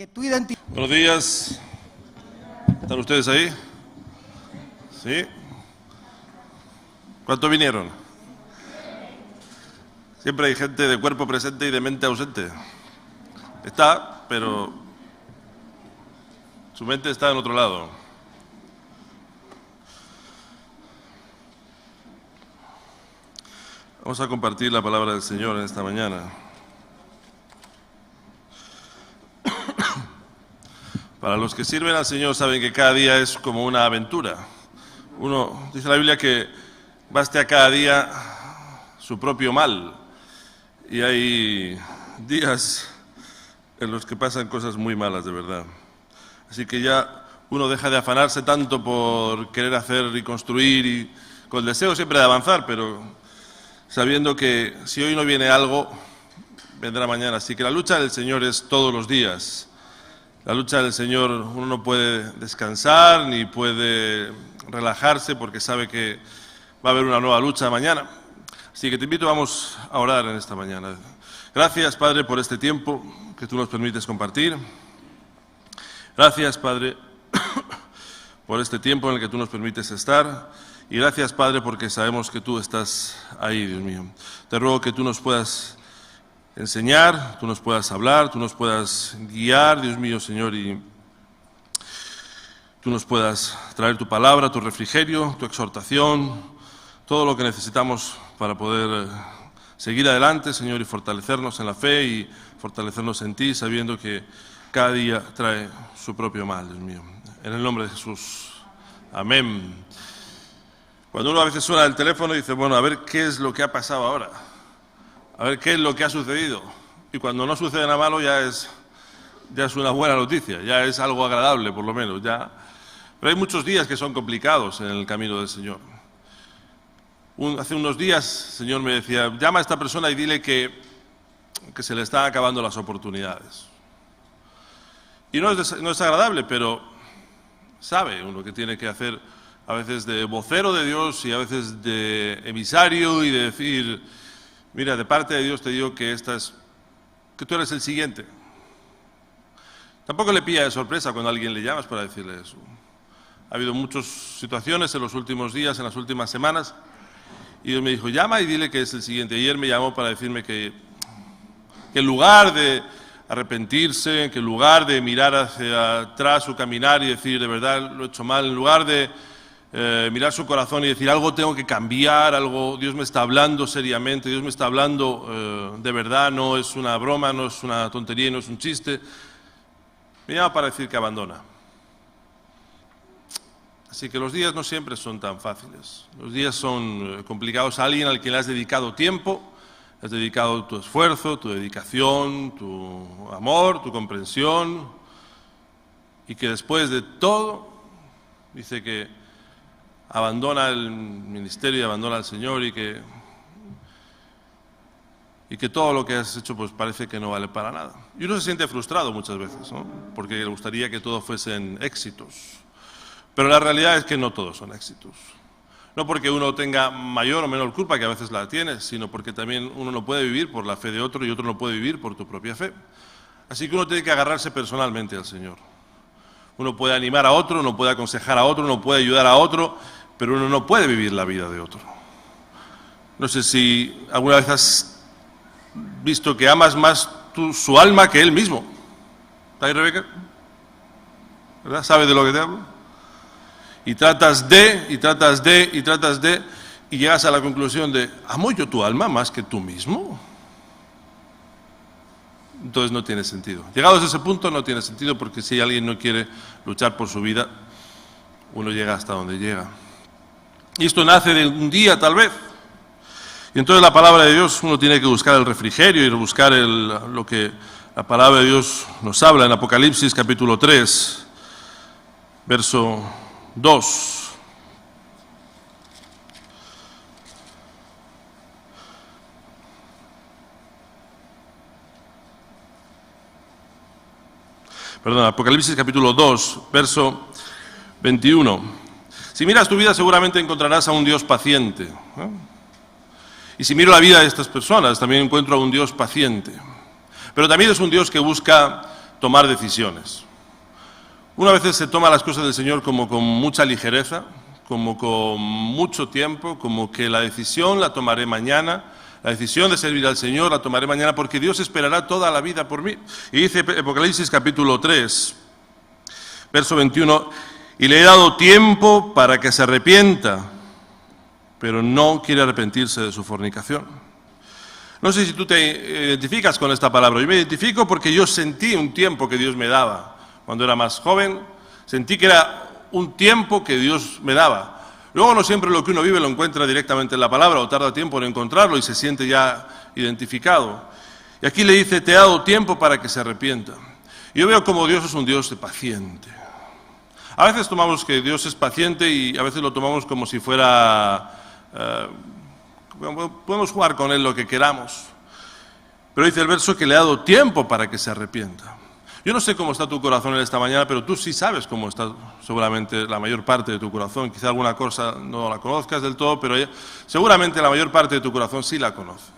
que tú identificas. Buenos días. ¿Están ustedes ahí? ¿Sí? ¿Cuántos vinieron? Siempre hay gente de cuerpo presente y de mente ausente. Está, pero su mente está en otro lado. Vamos a compartir la palabra del Señor en esta mañana. Para los que sirven al Señor saben que cada día es como una aventura. Dice la Biblia que baste a cada día su propio mal. Y hay días en los que pasan cosas muy malas, de verdad. Así que ya uno deja de afanarse tanto por querer hacer y construir, y con el deseo siempre de avanzar, pero sabiendo que si hoy no viene algo, vendrá mañana. Así que la lucha del Señor es todos los días. La lucha del Señor, uno no puede descansar ni puede relajarse porque sabe que va a haber una nueva lucha mañana. Así que te invito, vamos a orar en esta mañana. Gracias, Padre, por este tiempo que tú nos permites compartir. Gracias, Padre, por este tiempo en el que tú nos permites estar. Y gracias, Padre, porque sabemos que tú estás ahí, Dios mío. Te ruego que tú nos puedas enseñar, tú nos puedas hablar, tú nos puedas guiar, Dios mío, Señor, y tú nos puedas traer tu palabra, tu refrigerio, tu exhortación, todo lo que necesitamos para poder seguir adelante, Señor, y fortalecernos en la fe y fortalecernos en ti, sabiendo que cada día trae su propio mal, Dios mío. En el nombre de Jesús. Amén. Cuando uno a veces suena el teléfono y dice, bueno, a ver qué es lo que ha pasado ahora. A ver qué es lo que ha sucedido. Y cuando no sucede nada malo ya es una buena noticia, ya es algo agradable por lo menos. Pero hay muchos días que son complicados en el camino del Señor. Hace unos días el Señor me decía, llama a esta persona y dile que se le están acabando las oportunidades. Y no es agradable, pero sabe uno que tiene que hacer a veces de vocero de Dios y a veces de emisario y de decir, mira, de parte de Dios te digo que tú eres el siguiente. Tampoco le pilla de sorpresa cuando a alguien le llamas para decirle eso. Ha habido muchas situaciones en los últimos días, en las últimas semanas, y Dios me dijo, llama y dile que es el siguiente. Ayer me llamó para decirme que en lugar de arrepentirse, que en lugar de mirar hacia atrás su caminar y decir, de verdad lo he hecho mal, en lugar de mirar su corazón y decir, algo tengo que cambiar, algo, Dios me está hablando seriamente, Dios me está hablando de verdad, no es una broma, no es una tontería, no es un chiste, me llama para decir que abandona. Así que los días no siempre son tan fáciles, los días son complicados. A alguien al que le has dedicado tiempo, has dedicado tu esfuerzo, tu dedicación, tu amor, tu comprensión, y que después de todo dice que abandona el ministerio y abandona al Señor y que todo lo que has hecho pues parece que no vale para nada. Y uno se siente frustrado muchas veces, ¿no? Porque le gustaría que todo fuesen éxitos. Pero la realidad es que no todos son éxitos. No porque uno tenga mayor o menor culpa, que a veces la tiene, sino porque también uno no puede vivir por la fe de otro y otro no puede vivir por tu propia fe. Así que uno tiene que agarrarse personalmente al Señor. Uno puede animar a otro, uno puede aconsejar a otro, uno puede ayudar a otro, pero uno no puede vivir la vida de otro. No sé si alguna vez has visto que amas más su alma que él mismo. ¿Está ahí, Rebeca? ¿Verdad? ¿Sabe de lo que te hablo? Y tratas de, y llegas a la conclusión de, ¿amo yo tu alma más que tú mismo? Entonces no tiene sentido. Llegados a ese punto no tiene sentido, porque si alguien no quiere luchar por su vida, uno llega hasta donde llega. Y esto nace de un día tal vez. Y entonces la palabra de Dios, uno tiene que buscar el refrigerio y buscar lo que la palabra de Dios nos habla en Apocalipsis capítulo 3, verso 2. Perdón, Apocalipsis capítulo 2, verso 21. Si miras tu vida seguramente encontrarás a un Dios paciente, ¿no? Y si miro la vida de estas personas también encuentro a un Dios paciente. Pero también es un Dios que busca tomar decisiones. Una vez se toma las cosas del Señor como con mucha ligereza, como con mucho tiempo, como que la decisión la tomaré mañana, la decisión de servir al Señor la tomaré mañana porque Dios esperará toda la vida por mí. Y dice Apocalipsis capítulo 3, verso 21, y le he dado tiempo para que se arrepienta, pero no quiere arrepentirse de su fornicación. No sé si tú te identificas con esta palabra. Yo me identifico porque yo sentí un tiempo que Dios me daba. Cuando era más joven, sentí que era un tiempo que Dios me daba. Luego no siempre lo que uno vive lo encuentra directamente en la palabra o tarda tiempo en encontrarlo y se siente ya identificado. Y aquí le dice, te he dado tiempo para que se arrepienta. Y yo veo como Dios es un Dios paciente. A veces tomamos que Dios es paciente y a veces lo tomamos como si fuera... podemos jugar con Él lo que queramos. Pero dice el verso que le ha dado tiempo para que se arrepienta. Yo no sé cómo está tu corazón en esta mañana, pero tú sí sabes cómo está seguramente la mayor parte de tu corazón. Quizá alguna cosa no la conozcas del todo, pero seguramente la mayor parte de tu corazón sí la conoces.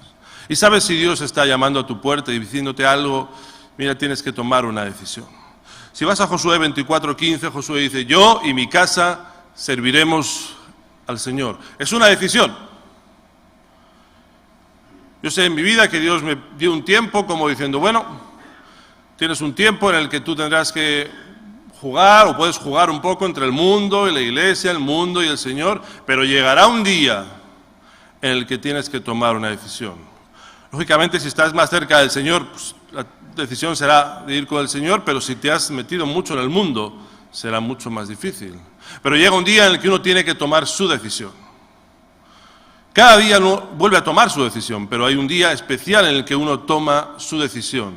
Y sabes si Dios está llamando a tu puerta y diciéndote algo, mira, tienes que tomar una decisión. Si vas a Josué 24:15, Josué dice, yo y mi casa serviremos al Señor. Es una decisión. Yo sé en mi vida que Dios me dio un tiempo como diciendo, bueno, tienes un tiempo en el que tú tendrás que jugar o puedes jugar un poco entre el mundo y la iglesia, el mundo y el Señor, pero llegará un día en el que tienes que tomar una decisión. Lógicamente, si estás más cerca del Señor, pues, la decisión será de ir con el Señor, pero si te has metido mucho en el mundo, será mucho más difícil. Pero llega un día en el que uno tiene que tomar su decisión. Cada día uno vuelve a tomar su decisión, pero hay un día especial en el que uno toma su decisión.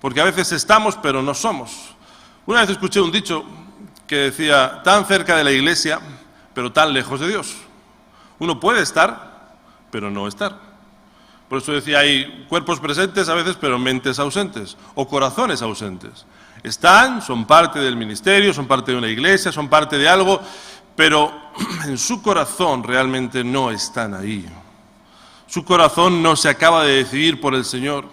Porque a veces estamos, pero no somos. Una vez escuché un dicho que decía, tan cerca de la iglesia, pero tan lejos de Dios. Uno puede estar, pero no estar. Por eso decía, hay cuerpos presentes a veces, pero mentes ausentes, o corazones ausentes. Están, son parte del ministerio, son parte de una iglesia, son parte de algo, pero en su corazón realmente no están ahí. Su corazón no se acaba de decidir por el Señor.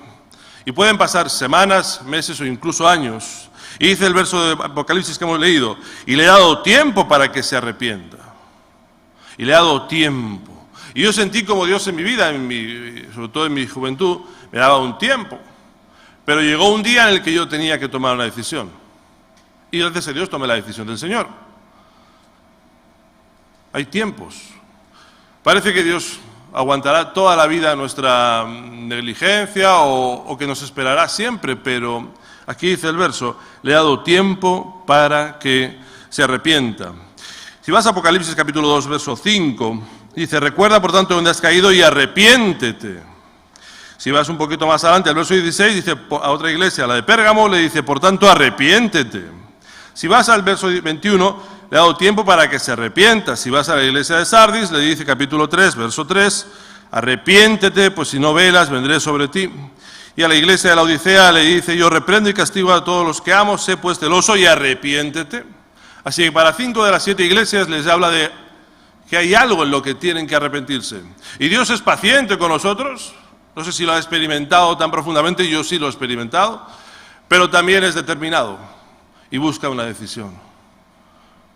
Y pueden pasar semanas, meses o incluso años. Y dice el verso de Apocalipsis que hemos leído, y le he dado tiempo para que se arrepienta. Y le he dado tiempo. Y yo sentí como Dios en mi vida, sobre todo en mi juventud, me daba un tiempo. Pero llegó un día en el que yo tenía que tomar una decisión. Y gracias a Dios tomé la decisión del Señor. Hay tiempos. Parece que Dios aguantará toda la vida nuestra negligencia o que nos esperará siempre, pero aquí dice el verso, le he dado tiempo para que se arrepienta. Si vas a Apocalipsis capítulo 2, verso 5, dice, recuerda por tanto dónde has caído y arrepiéntete. Si vas un poquito más adelante, al verso 16, dice a otra iglesia, a la de Pérgamo, le dice, por tanto, arrepiéntete. Si vas al verso 21, le ha dado tiempo para que se arrepienta. Si vas a la iglesia de Sardis, le dice capítulo 3, verso 3, arrepiéntete, pues si no velas, vendré sobre ti. Y a la iglesia de la Odisea le dice, yo reprendo y castigo a todos los que amo, sé pues celoso y arrepiéntete. Así que para 5 de las 7 iglesias les habla de que hay algo en lo que tienen que arrepentirse. Y Dios es paciente con nosotros. No sé si lo ha experimentado tan profundamente, yo sí lo he experimentado, pero también es determinado y busca una decisión.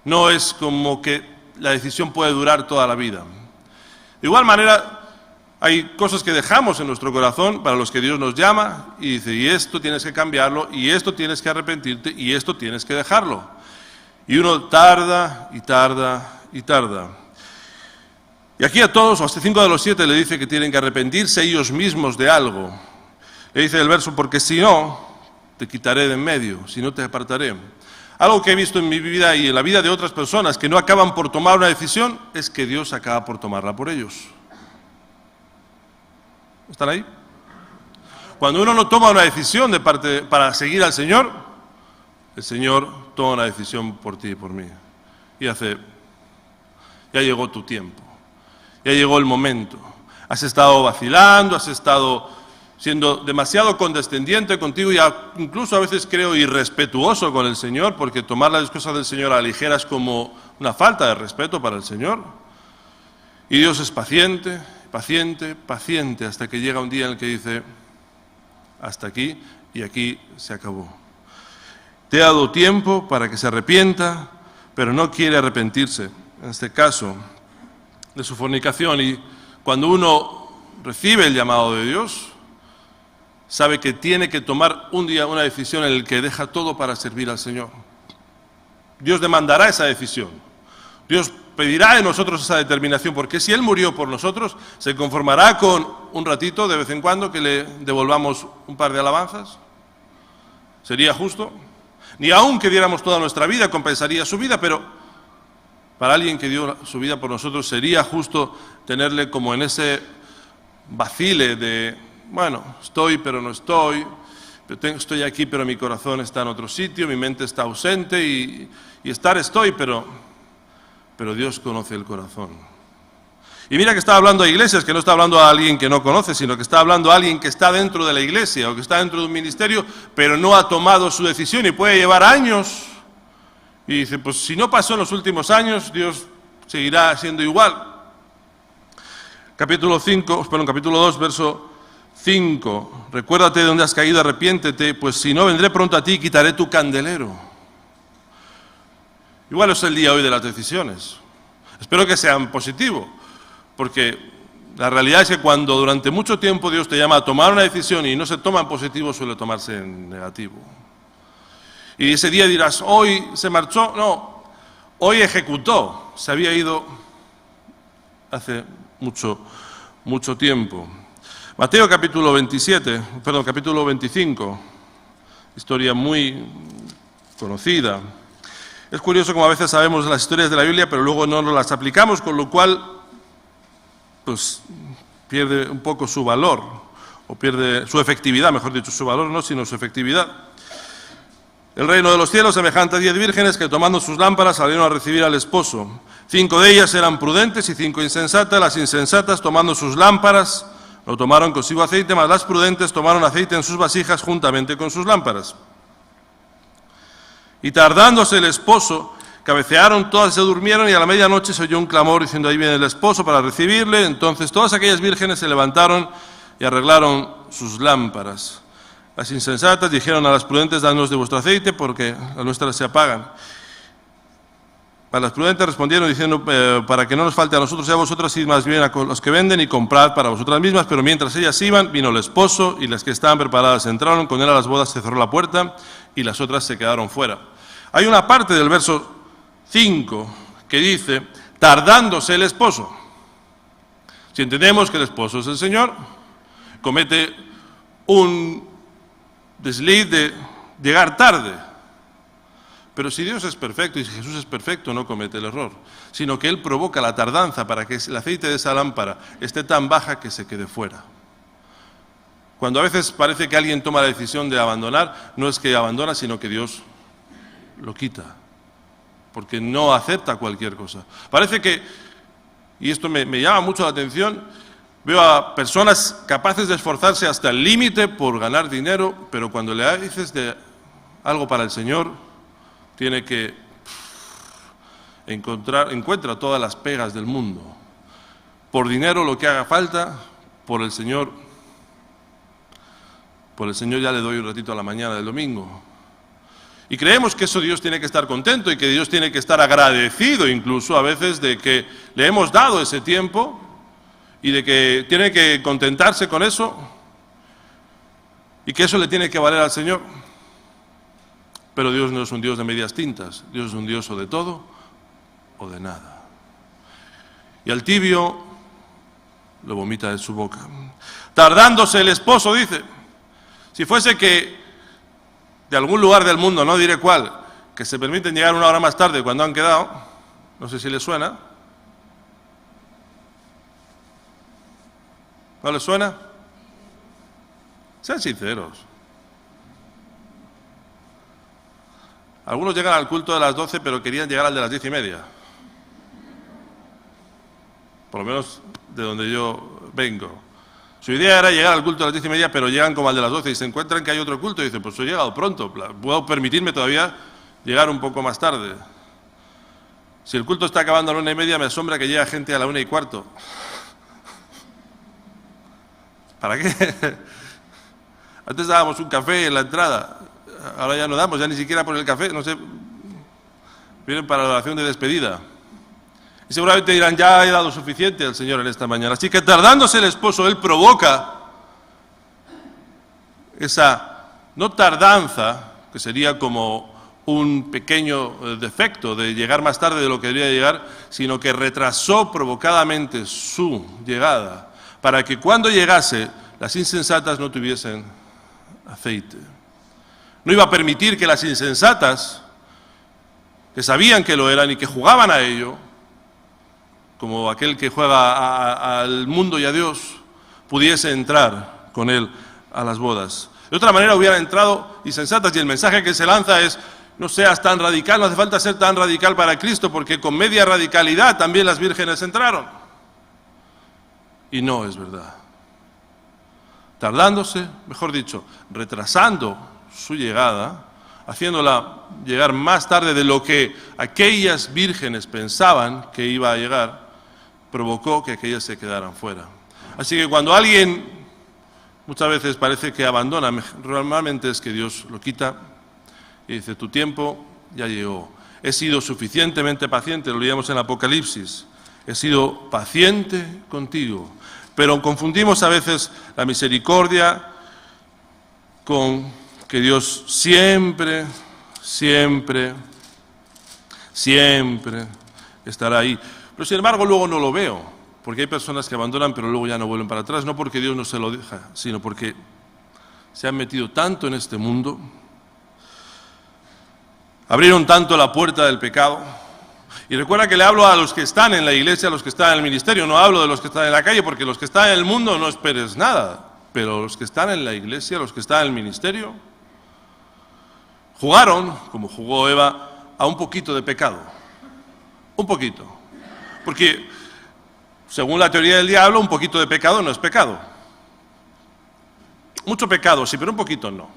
No es como que la decisión puede durar toda la vida. De igual manera, hay cosas que dejamos en nuestro corazón para los que Dios nos llama y dice, y esto tienes que cambiarlo, y esto tienes que arrepentirte, y esto tienes que dejarlo. Y uno tarda y tarda y tarda. Y aquí a todos, a los 5 de los 7, le dice que tienen que arrepentirse ellos mismos de algo. Le dice el verso, porque si no, te quitaré de en medio, si no te apartaré. Algo que he visto en mi vida y en la vida de otras personas que no acaban por tomar una decisión, es que Dios acaba por tomarla por ellos. ¿Están ahí? Cuando uno no toma una decisión para seguir al Señor, el Señor toma una decisión por ti y por mí. Y hace, ya llegó tu tiempo, ya llegó el momento. Has estado vacilando, has estado siendo demasiado condescendiente contigo y incluso a veces creo irrespetuoso con el Señor, porque tomar las cosas del Señor a la ligera es como una falta de respeto para el Señor. Y Dios es paciente, paciente, paciente, hasta que llega un día en el que dice, hasta aquí, y aquí se acabó. Te ha dado tiempo para que se arrepienta, pero no quiere arrepentirse, en este caso, de su fornicación. Y cuando uno recibe el llamado de Dios, sabe que tiene que tomar un día una decisión en la que deja todo para servir al Señor. Dios demandará esa decisión. Dios pedirá de nosotros esa determinación, porque si Él murió por nosotros, ¿se conformará con un ratito de vez en cuando que le devolvamos un par de alabanzas? ¿Sería justo? Ni aun que diéramos toda nuestra vida compensaría su vida, pero para alguien que dio su vida por nosotros sería justo tenerle como en ese vacile de, bueno, estoy pero no estoy, estoy aquí pero mi corazón está en otro sitio, mi mente está ausente y estar estoy, pero Dios conoce el corazón. Y mira que está hablando a iglesias, que no está hablando a alguien que no conoce, sino que está hablando a alguien que está dentro de la iglesia o que está dentro de un ministerio, pero no ha tomado su decisión y puede llevar años. Y dice, pues si no pasó en los últimos años, Dios seguirá siendo igual. Capítulo 2, verso 5. Recuérdate de dónde has caído, arrepiéntete, pues si no, vendré pronto a ti y quitaré tu candelero. Igual es el día hoy de las decisiones. Espero que sean positivos. Porque la realidad es que cuando durante mucho tiempo Dios te llama a tomar una decisión y no se toma en positivo, suele tomarse en negativo. Y ese día dirás, hoy se marchó, no, hoy ejecutó, se había ido hace mucho tiempo. Mateo capítulo 25, historia muy conocida. Es curioso como a veces sabemos las historias de la Biblia, pero luego no las aplicamos, con lo cual pues pierde un poco su valor, o pierde su efectividad, mejor dicho, su valor no, sino su efectividad. El reino de los cielos, semejante a 10 vírgenes que tomando sus lámparas salieron a recibir al esposo. 5 de ellas eran prudentes y 5 insensatas. Las insensatas, tomando sus lámparas, no tomaron consigo aceite, mas las prudentes tomaron aceite en sus vasijas juntamente con sus lámparas. Y tardándose el esposo, cabecearon todas, se durmieron, y a la medianoche se oyó un clamor diciendo, ahí viene el esposo para recibirle. Entonces todas aquellas vírgenes se levantaron y arreglaron sus lámparas. Las insensatas dijeron a las prudentes, dadnos de vuestro aceite, porque las nuestras se apagan. A las prudentes respondieron diciendo, para que no nos falte a nosotros y a vosotras, id más bien a los que venden y comprad para vosotras mismas. Pero mientras ellas iban, vino el esposo, y las que estaban preparadas entraron, con él a las bodas se cerró la puerta, y las otras se quedaron fuera. Hay una parte del verso 5 que dice, tardándose el esposo. Si entendemos que el esposo es el Señor, comete un desliz de llegar tarde. Pero si Dios es perfecto y si Jesús es perfecto, no comete el error, sino que Él provoca la tardanza para que el aceite de esa lámpara esté tan baja que se quede fuera. Cuando a veces parece que alguien toma la decisión de abandonar, no es que abandona, sino que Dios lo quita, porque no acepta cualquier cosa. Parece que, y esto me llama mucho la atención, veo a personas capaces de esforzarse hasta el límite por ganar dinero, pero cuando le dices de algo para el Señor, tiene que encuentra todas las pegas del mundo. Por dinero lo que haga falta, por el Señor ya le doy un ratito a la mañana del domingo. Y creemos que eso Dios tiene que estar contento y que Dios tiene que estar agradecido incluso a veces de que le hemos dado ese tiempo y de que tiene que contentarse con eso y que eso le tiene que valer al Señor. Pero Dios no es un Dios de medias tintas, Dios es un Dios o de todo o de nada. Y al tibio lo vomita de su boca. Tardándose el esposo, dice, si fuese que de algún lugar del mundo, no diré cuál, que se permiten llegar una hora más tarde cuando han quedado, no sé si les suena. ¿No les suena? Sean sinceros. Algunos llegan al culto de las 12, pero querían llegar al de las 10:30. Por lo menos de donde yo vengo. Su idea era llegar al culto a las 10:30, pero llegan como al de las 12 y se encuentran que hay otro culto y dicen, pues he llegado pronto, puedo permitirme todavía llegar un poco más tarde. Si el culto está acabando a la 1:30, me asombra que llegue gente a la 1:15. ¿Para qué? Antes dábamos un café en la entrada, ahora ya no damos, ya ni siquiera por el café, no sé, vienen para la oración de despedida. Y seguramente dirán, ya he dado suficiente al Señor en esta mañana. Así que tardándose el esposo, él provoca esa, no tardanza, que sería como un pequeño defecto de llegar más tarde de lo que debería llegar, sino que retrasó provocadamente su llegada, para que cuando llegase, las insensatas no tuviesen aceite. No iba a permitir que las insensatas, que sabían que lo eran y que jugaban a ello, como aquel que juega al mundo y a Dios, pudiese entrar con él a las bodas. De otra manera hubieran entrado insensatas, y el mensaje que se lanza es: no seas tan radical, no hace falta ser tan radical para Cristo, porque con media radicalidad también las vírgenes entraron. Y no es verdad. Tardándose, mejor dicho, retrasando su llegada, haciéndola llegar más tarde de lo que aquellas vírgenes pensaban que iba a llegar, provocó que aquellas se quedaran fuera. Así que cuando alguien muchas veces parece que abandona, normalmente es que Dios lo quita y dice: tu tiempo ya llegó. He sido suficientemente paciente, lo leíamos en Apocalipsis. He sido paciente contigo. Pero confundimos a veces la misericordia con que Dios siempre, siempre, siempre estará ahí. Pero sin embargo luego no lo veo, porque hay personas que abandonan pero luego ya no vuelven para atrás, no porque Dios no se lo deja, sino porque se han metido tanto en este mundo, abrieron tanto la puerta del pecado. Y recuerda que le hablo a los que están en la iglesia, a los que están en el ministerio, no hablo de los que están en la calle, porque los que están en el mundo no esperes nada, pero los que están en la iglesia, los que están en el ministerio, jugaron, como jugó Eva, a un poquito de pecado. Un poquito. Porque, según la teoría del diablo, un poquito de pecado no es pecado. Mucho pecado, sí, pero un poquito no.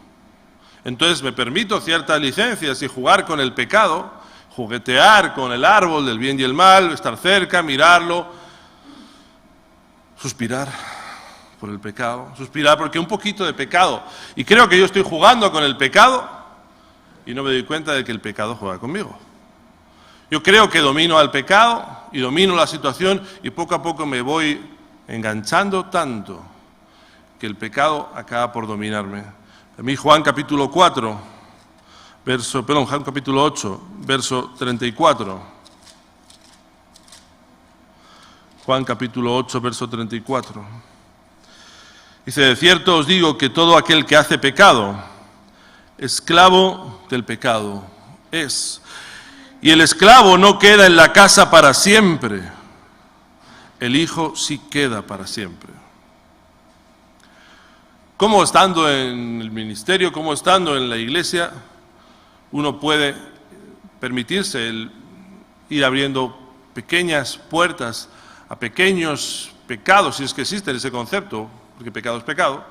Entonces me permito ciertas licencias y jugar con el pecado, juguetear con el árbol del bien y el mal, estar cerca, mirarlo, suspirar por el pecado, suspirar porque un poquito de pecado. Y creo que yo estoy jugando con el pecado y no me doy cuenta de que el pecado juega conmigo. Yo creo que domino al pecado y domino la situación y poco a poco me voy enganchando tanto que el pecado acaba por dominarme. A mí Juan capítulo 4, Juan capítulo 8, verso 34. Juan capítulo 8, verso 34. Dice: de cierto os digo que todo aquel que hace pecado, esclavo del pecado es. Y el esclavo no queda en la casa para siempre, el Hijo sí queda para siempre. Como estando en el ministerio, como estando en la iglesia, uno puede permitirse el ir abriendo pequeñas puertas a pequeños pecados, si es que existe ese concepto, porque pecado es pecado,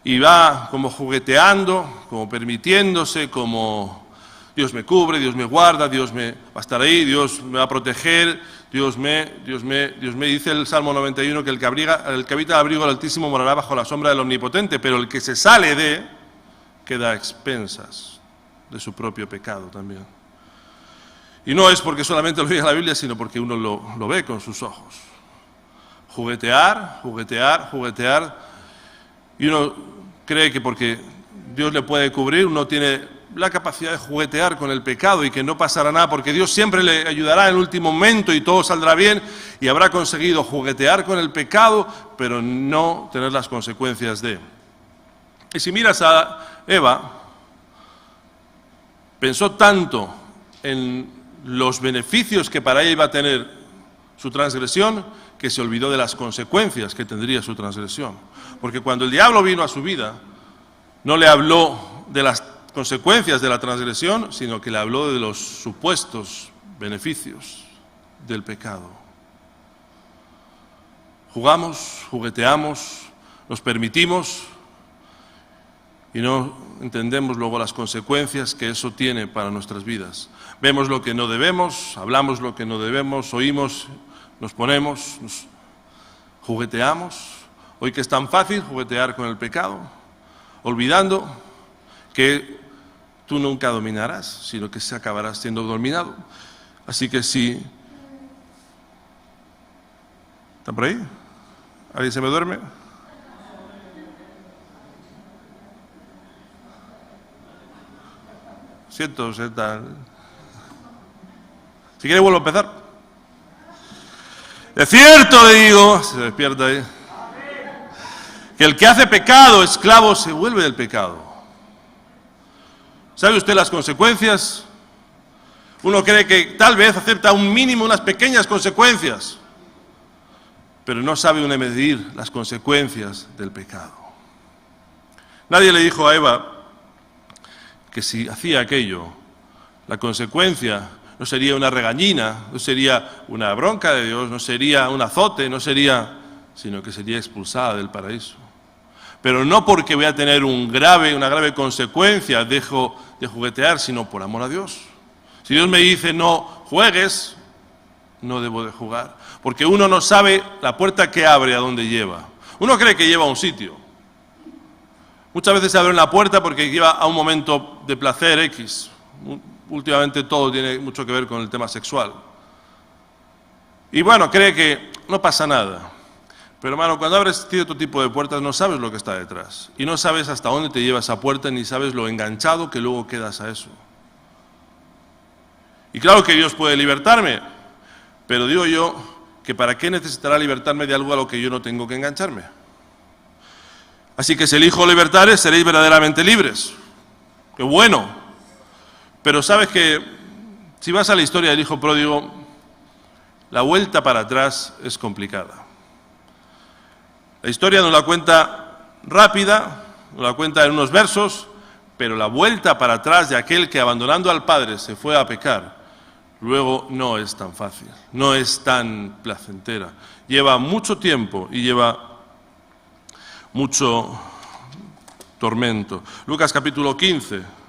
y va como jugueteando, como permitiéndose, como Dios me cubre, Dios me guarda, Dios va a estar ahí, Dios me va a proteger, Dios me dice el Salmo 91 que el que habita el abrigo del Altísimo morará bajo la sombra del Omnipotente, pero el que se sale queda a expensas de su propio pecado también. Y no es porque solamente lo diga la Biblia, sino porque uno lo ve con sus ojos. Juguetear, y uno cree que porque Dios le puede cubrir, uno tiene la capacidad de juguetear con el pecado y que no pasará nada, porque Dios siempre le ayudará en el último momento y todo saldrá bien, y habrá conseguido juguetear con el pecado, pero no tener las consecuencias de. Y si miras a Eva, pensó tanto en los beneficios que para ella iba a tener su transgresión, que se olvidó de las consecuencias que tendría su transgresión. Porque cuando el diablo vino a su vida, no le habló de las consecuencias de la transgresión, sino que le habló de los supuestos beneficios del pecado. Jugamos, jugueteamos, nos permitimos y no entendemos luego las consecuencias que eso tiene para nuestras vidas. Vemos lo que no debemos, hablamos lo que no debemos, oímos, nos ponemos, jugueteamos. Hoy que es tan fácil juguetear con el pecado. olvidando que tú nunca dominarás, sino que se acabarás siendo dominado. Así que si... ¿Están por ahí? ¿Alguien se me duerme? Siento, si quiere vuelvo a empezar. Es cierto, le digo, se despierta ahí, que el que hace pecado, esclavo, se vuelve del pecado. ¿Sabe usted las consecuencias? Uno cree que tal vez acepta un mínimo, unas pequeñas consecuencias, pero no sabe uno medir las consecuencias del pecado. Nadie le dijo a Eva que si hacía aquello, la consecuencia no sería una regañina, no sería una bronca de Dios, no sería un azote, no sería, sino que sería expulsada del paraíso. Pero no porque voy a tener una grave consecuencia, dejo de juguetear, sino por amor a Dios. Si Dios me dice no juegues, no debo de jugar, porque uno no sabe la puerta que abre a dónde lleva. Uno cree que lleva a un sitio. Muchas veces se abre una puerta porque lleva a un momento de placer X. Últimamente todo tiene mucho que ver con el tema sexual. Y bueno, cree que no pasa nada. Pero hermano, cuando abres cierto tipo de puertas no sabes lo que está detrás. Y no sabes hasta dónde te lleva esa puerta, ni sabes lo enganchado que luego quedas a eso. Y claro que Dios puede libertarme, pero digo yo que ¿para qué necesitará libertarme de algo a lo que yo no tengo que engancharme? Así que si elijo libertares, seréis verdaderamente libres. ¡Qué bueno! Pero sabes que si vas a la historia del hijo pródigo, la vuelta para atrás es complicada. La historia nos la cuenta rápida, nos la cuenta en unos versos, pero la vuelta para atrás de aquel que abandonando al Padre se fue a pecar, luego no es tan fácil, no es tan placentera. Lleva mucho tiempo y lleva mucho tormento. Lucas capítulo 15.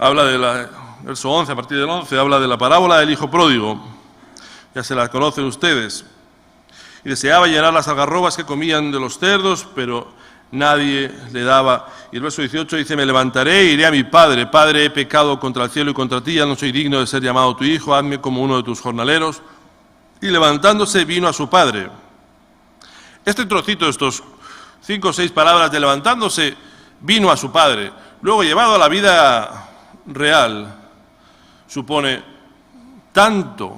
Habla verso 11, a partir del 11, habla de la parábola del hijo pródigo. Ya se la conocen ustedes. Y deseaba llenar las algarrobas que comían de los cerdos, pero nadie le daba. Y el verso 18 dice, me levantaré e iré a mi padre. Padre, he pecado contra el cielo y contra ti, ya no soy digno de ser llamado tu hijo, hazme como uno de tus jornaleros. Y levantándose vino a su padre. Este trocito, estos 5 o 6 palabras de levantándose, vino a su padre. Luego, llevado a la vida real, supone tanto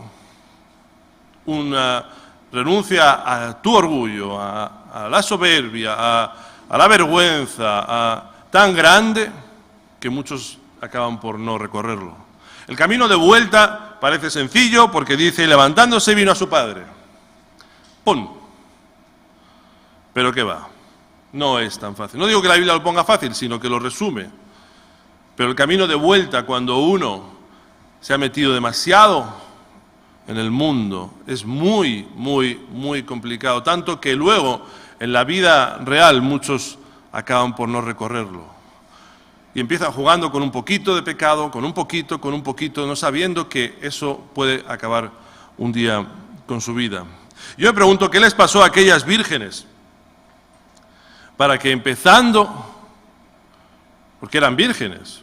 una renuncia a tu orgullo, a la soberbia, a la vergüenza, tan grande que muchos acaban por no recorrerlo. El camino de vuelta parece sencillo porque dice, levantándose vino a su padre. ¡Pum! Pero ¿qué va? No es tan fácil. No digo que la Biblia lo ponga fácil, sino que lo resume. Pero el camino de vuelta, cuando uno se ha metido demasiado en el mundo, es muy, muy, muy complicado. Tanto que luego, en la vida real, muchos acaban por no recorrerlo. Y empiezan jugando con un poquito de pecado, con un poquito, no sabiendo que eso puede acabar un día con su vida. Yo me pregunto, ¿qué les pasó a aquellas vírgenes? Para que empezando, porque eran vírgenes,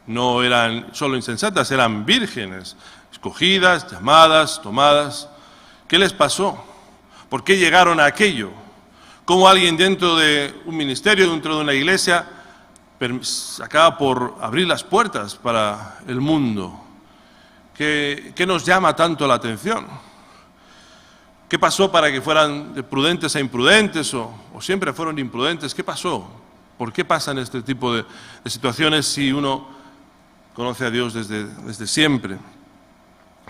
no eran solo insensatas, eran vírgenes, escogidas, llamadas, tomadas. ¿Qué les pasó? ¿Por qué llegaron a aquello? ¿Cómo alguien dentro de un ministerio, dentro de una iglesia, acaba por abrir las puertas para el mundo? ¿Qué nos llama tanto la atención? ¿Qué pasó para que fueran de prudentes a imprudentes o siempre fueron imprudentes? ¿Qué pasó? ¿Por qué pasan este tipo de situaciones si uno conoce a Dios desde siempre?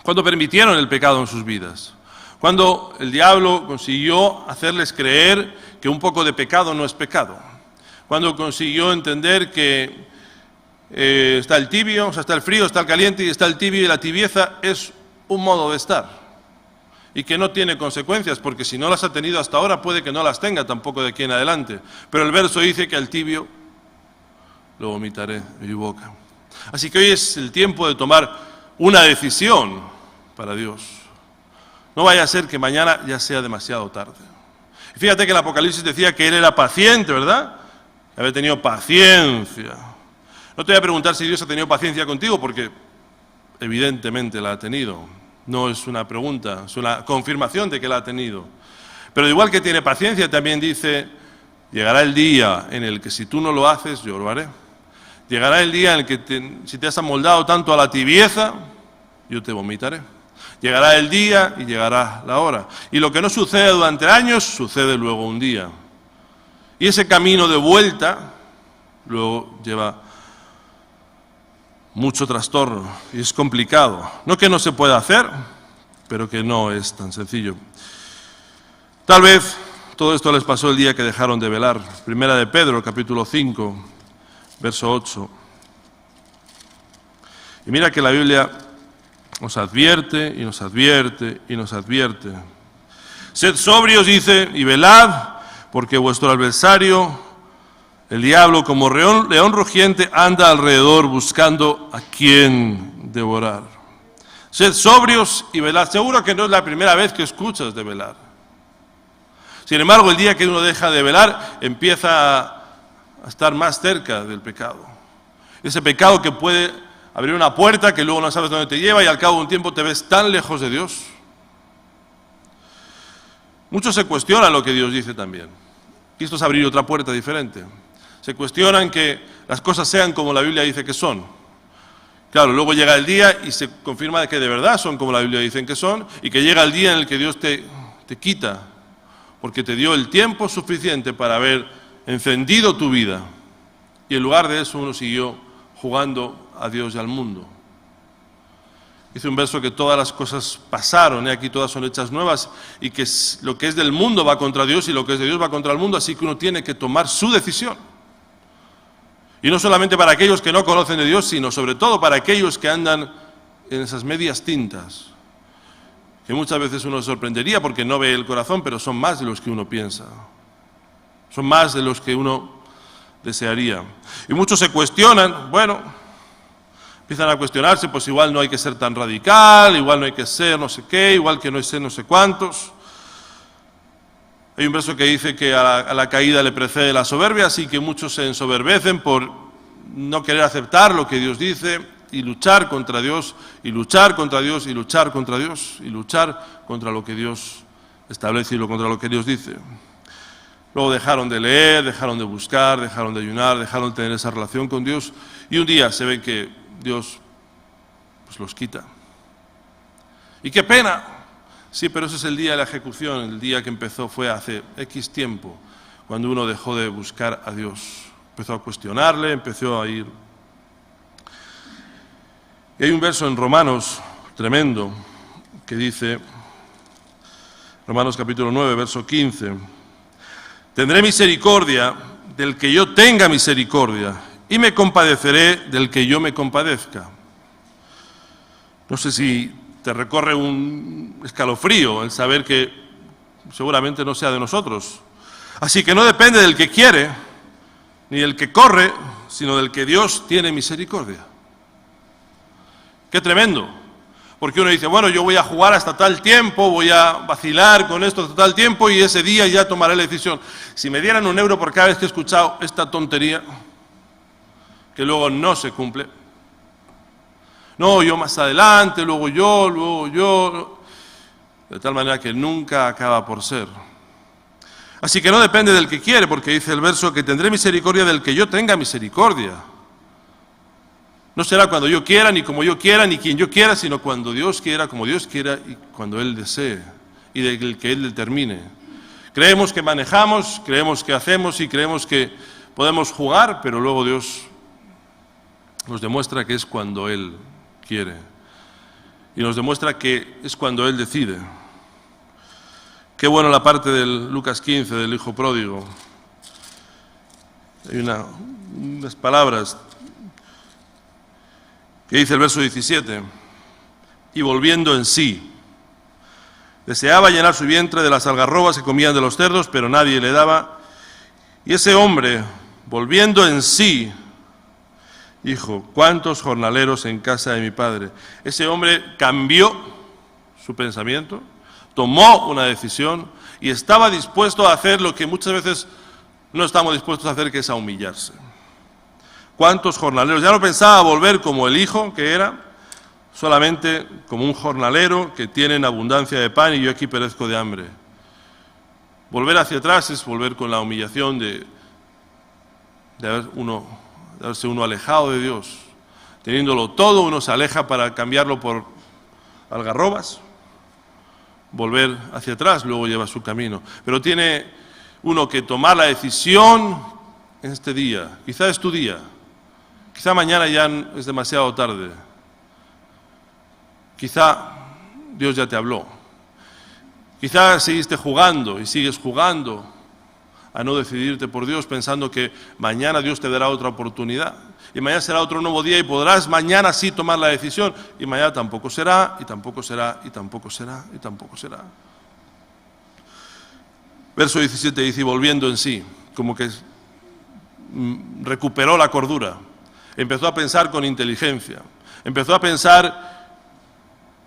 ¿Cuándo permitieron el pecado en sus vidas? Cuando el diablo consiguió hacerles creer que un poco de pecado no es pecado. Cuando consiguió entender que está el tibio, o sea, está el frío, está el caliente y está el tibio, y la tibieza es un modo de estar. y que no tiene consecuencias, porque si no las ha tenido hasta ahora puede que no las tenga tampoco de aquí en adelante. Pero el verso dice que al tibio lo vomitaré de mi boca. Así que hoy es el tiempo de tomar una decisión para Dios. No vaya a ser que mañana ya sea demasiado tarde. Y fíjate que el Apocalipsis decía que él era paciente, ¿verdad? Había tenido paciencia. No te voy a preguntar si Dios ha tenido paciencia contigo, porque evidentemente la ha tenido. No es una pregunta, es una confirmación de que la ha tenido. Pero igual que tiene paciencia, también dice, llegará el día en el que si tú no lo haces, yo lo haré. Llegará el día en el que si te has amoldado tanto a la tibieza, yo te vomitaré. Llegará el día y llegará la hora. Y lo que no sucede durante años, sucede luego un día. Y ese camino de vuelta, luego lleva mucho trastorno y es complicado. No que no se pueda hacer, pero que no es tan sencillo. Tal vez todo esto les pasó el día que dejaron de velar. Primera de Pedro, capítulo 5, verso 8. Y mira que la Biblia nos advierte y nos advierte y nos advierte. Sed sobrios, dice, y velad, porque vuestro adversario, el diablo, como león rugiente, anda alrededor buscando a quien devorar. Sed sobrios y velad. Seguro que no es la primera vez que escuchas de velar. Sin embargo, el día que uno deja de velar, empieza a estar más cerca del pecado. Ese pecado que puede abrir una puerta que luego no sabes dónde te lleva y al cabo de un tiempo te ves tan lejos de Dios. Muchos se cuestionan lo que Dios dice también. Y esto es abrir otra puerta diferente. Se cuestionan que las cosas sean como la Biblia dice que son. Claro, luego llega el día y se confirma que de verdad son como la Biblia dice que son y que llega el día en el que Dios te quita, porque te dio el tiempo suficiente para haber encendido tu vida. Y en lugar de eso uno siguió jugando a Dios y al mundo. Dice un verso que todas las cosas pasaron, y aquí todas son hechas nuevas, y que lo que es del mundo va contra Dios y lo que es de Dios va contra el mundo, así que uno tiene que tomar su decisión. Y no solamente para aquellos que no conocen de Dios, sino sobre todo para aquellos que andan en esas medias tintas, que muchas veces uno se sorprendería porque no ve el corazón, pero son más de los que uno piensa, son más de los que uno desearía. Y muchos se cuestionan, empiezan a cuestionarse, pues igual no hay que ser tan radical, igual no hay que ser no sé qué, igual que no hay que ser no sé cuántos. Hay un verso que dice que a la caída le precede la soberbia, así que muchos se ensoberbecen por no querer aceptar lo que Dios dice y luchar contra Dios, y luchar contra Dios, y luchar contra Dios, y luchar contra lo que Dios establece y contra lo que Dios dice. Luego dejaron de leer, dejaron de buscar, dejaron de ayunar, dejaron de tener esa relación con Dios, y un día se ve que Dios pues los quita. Y qué pena. Sí, pero ese es el día de la ejecución, el día que empezó fue hace X tiempo, cuando uno dejó de buscar a Dios. Empezó a cuestionarle, empezó a ir. Y hay un verso en Romanos tremendo que dice, Romanos capítulo 9, verso 15, tendré misericordia del que yo tenga misericordia y me compadeceré del que yo me compadezca. No sé si te recorre un escalofrío el saber que seguramente no sea de nosotros. Así que no depende del que quiere, ni del que corre, sino del que Dios tiene misericordia. ¡Qué tremendo! Porque uno dice, yo voy a jugar hasta tal tiempo, voy a vacilar con esto hasta tal tiempo y ese día ya tomaré la decisión. Si me dieran €1 por cada vez que he escuchado esta tontería, que luego no se cumple, no, yo más adelante, luego yo, de tal manera que nunca acaba por ser. Así que no depende del que quiere, porque dice el verso que tendré misericordia del que yo tenga misericordia. No será cuando yo quiera, ni como yo quiera, ni quien yo quiera, sino cuando Dios quiera, como Dios quiera y cuando Él desee y del que Él determine. Creemos que manejamos, creemos que hacemos y creemos que podemos jugar, pero luego Dios nos demuestra que es cuando Él quiere y nos demuestra que es cuando Él decide. Qué bueno la parte del Lucas 15 del hijo pródigo. Hay unas palabras que dice el verso 17, y volviendo en sí, Deseaba llenar su vientre de las algarrobas que comían de los cerdos, pero nadie le daba. Y ese hombre, volviendo en sí, dijo: ¿cuántos jornaleros en casa de mi padre? Ese hombre cambió su pensamiento, tomó una decisión y estaba dispuesto a hacer lo que muchas veces no estamos dispuestos a hacer, que es a humillarse. ¿Cuántos jornaleros? Ya no pensaba volver como el hijo que era, solamente como un jornalero que tiene abundancia de pan y yo aquí perezco de hambre. Volver hacia atrás es volver con la humillación de haberse uno alejado de Dios. Teniéndolo todo, uno se aleja para cambiarlo por algarrobas. Volver hacia atrás luego lleva su camino. Pero tiene uno que tomar la decisión en este día. Quizá es tu día. Quizá mañana ya es demasiado tarde. Quizá Dios ya te habló. Quizá seguiste jugando y sigues jugando a no decidirte por Dios, pensando que mañana Dios te dará otra oportunidad. Y mañana será otro nuevo día y podrás mañana sí tomar la decisión. Y mañana tampoco será, y tampoco será, y tampoco será, y tampoco será. Verso 17 dice: y volviendo en sí, como que recuperó la cordura. Empezó a pensar con inteligencia. Empezó a pensar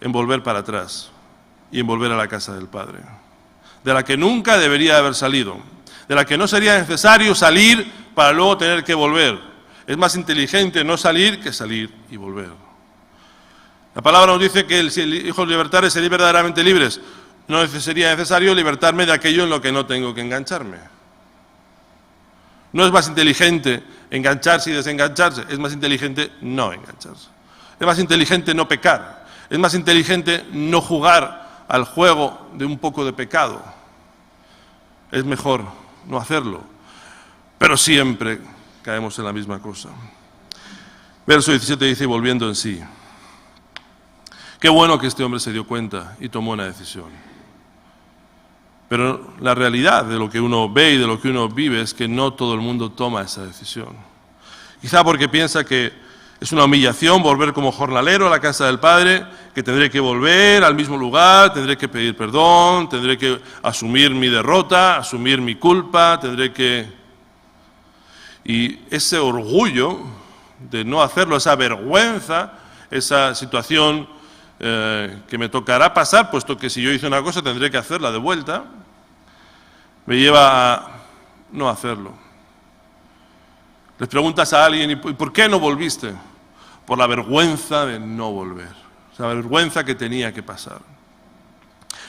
en volver para atrás y en volver a la casa del Padre, de la que nunca debería haber salido, de la que no sería necesario salir para luego tener que volver. Es más inteligente no salir que salir y volver. La palabra nos dice que si el Hijo libertare, seréis verdaderamente libres. No sería necesario libertarme de aquello en lo que no tengo que engancharme. No es más inteligente engancharse y desengancharse, es más inteligente no engancharse. Es más inteligente no pecar, es más inteligente no jugar al juego de un poco de pecado. Es mejor no hacerlo, pero siempre caemos en la misma cosa. Verso 17 dice: y volviendo en sí. Qué bueno que este hombre se dio cuenta y tomó una decisión. Pero la realidad de lo que uno ve y de lo que uno vive es que no todo el mundo toma esa decisión. Quizá porque piensa que es una humillación volver como jornalero a la casa del Padre, que tendré que volver al mismo lugar, tendré que pedir perdón, tendré que asumir mi derrota, asumir mi culpa, Y ese orgullo de no hacerlo, esa vergüenza, esa situación que me tocará pasar, puesto que si yo hice una cosa tendré que hacerla de vuelta, me lleva a no hacerlo. Les preguntas a alguien: ¿y por qué no volviste? Por la vergüenza de no volver, la vergüenza que tenía que pasar,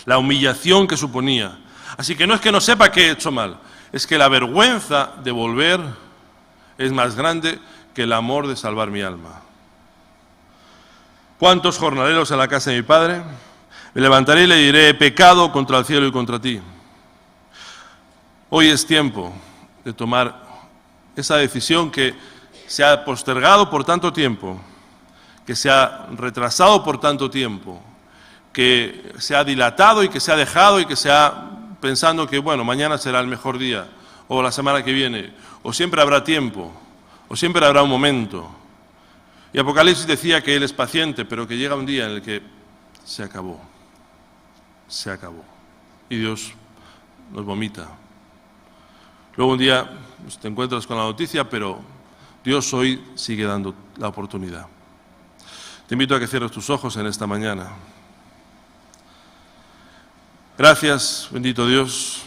la humillación que suponía. Así que no es que no sepa que he hecho mal, es que la vergüenza de volver es más grande que el amor de salvar mi alma. ¿Cuántos jornaleros en la casa de mi padre? Me levantaré y le diré: he pecado contra el cielo y contra ti. Hoy es tiempo de tomar esa decisión que se ha postergado por tanto tiempo, que se ha retrasado por tanto tiempo, que se ha dilatado y que se ha dejado y que se ha pensando que, bueno, mañana será el mejor día, o la semana que viene, o siempre habrá tiempo, o siempre habrá un momento. Y Apocalipsis decía que Él es paciente, pero que llega un día en el que se acabó. Se acabó. Y Dios nos vomita. Luego un día te encuentras con la noticia, pero Dios hoy sigue dando la oportunidad. Te invito a que cierres tus ojos en esta mañana. Gracias, bendito Dios,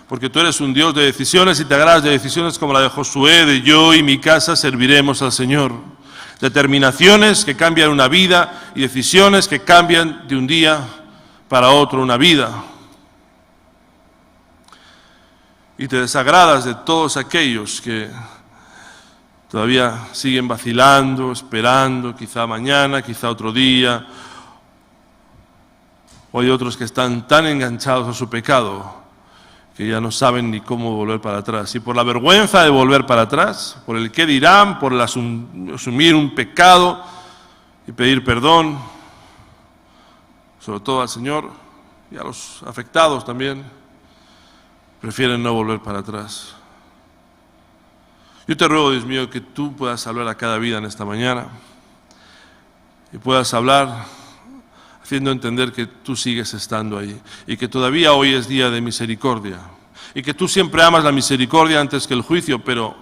porque tú eres un Dios de decisiones y te agradas de decisiones como la de Josué, de yo y mi casa serviremos al Señor. Determinaciones que cambian una vida y decisiones que cambian de un día para otro una vida. Y te desagradas de todos aquellos que todavía siguen vacilando, esperando, quizá mañana, quizá otro día. O hay otros que están tan enganchados a su pecado que ya no saben ni cómo volver para atrás. Y por la vergüenza de volver para atrás, por el qué dirán, por el asumir un pecado y pedir perdón, sobre todo al Señor y a los afectados también, prefieren no volver para atrás. Yo te ruego, Dios mío, que tú puedas hablar a cada vida en esta mañana y puedas hablar haciendo entender que tú sigues estando ahí y que todavía hoy es día de misericordia y que tú siempre amas la misericordia antes que el juicio, pero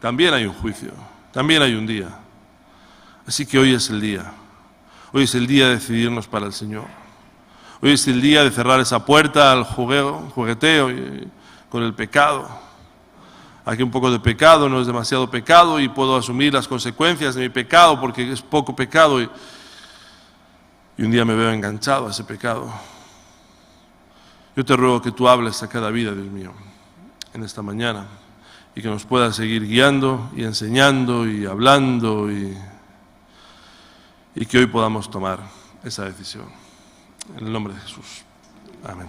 también hay un juicio, también hay un día. Así que hoy es el día. Hoy es el día de decidirnos para el Señor. Hoy es el día de cerrar esa puerta al jugueteo con el pecado. Aquí un poco de pecado, no es demasiado pecado y puedo asumir las consecuencias de mi pecado porque es poco pecado y un día me veo enganchado a ese pecado. Yo te ruego que tú hables a cada vida, Dios mío, en esta mañana y que nos puedas seguir guiando y enseñando y hablando y que hoy podamos tomar esa decisión. En el nombre de Jesús. Amén.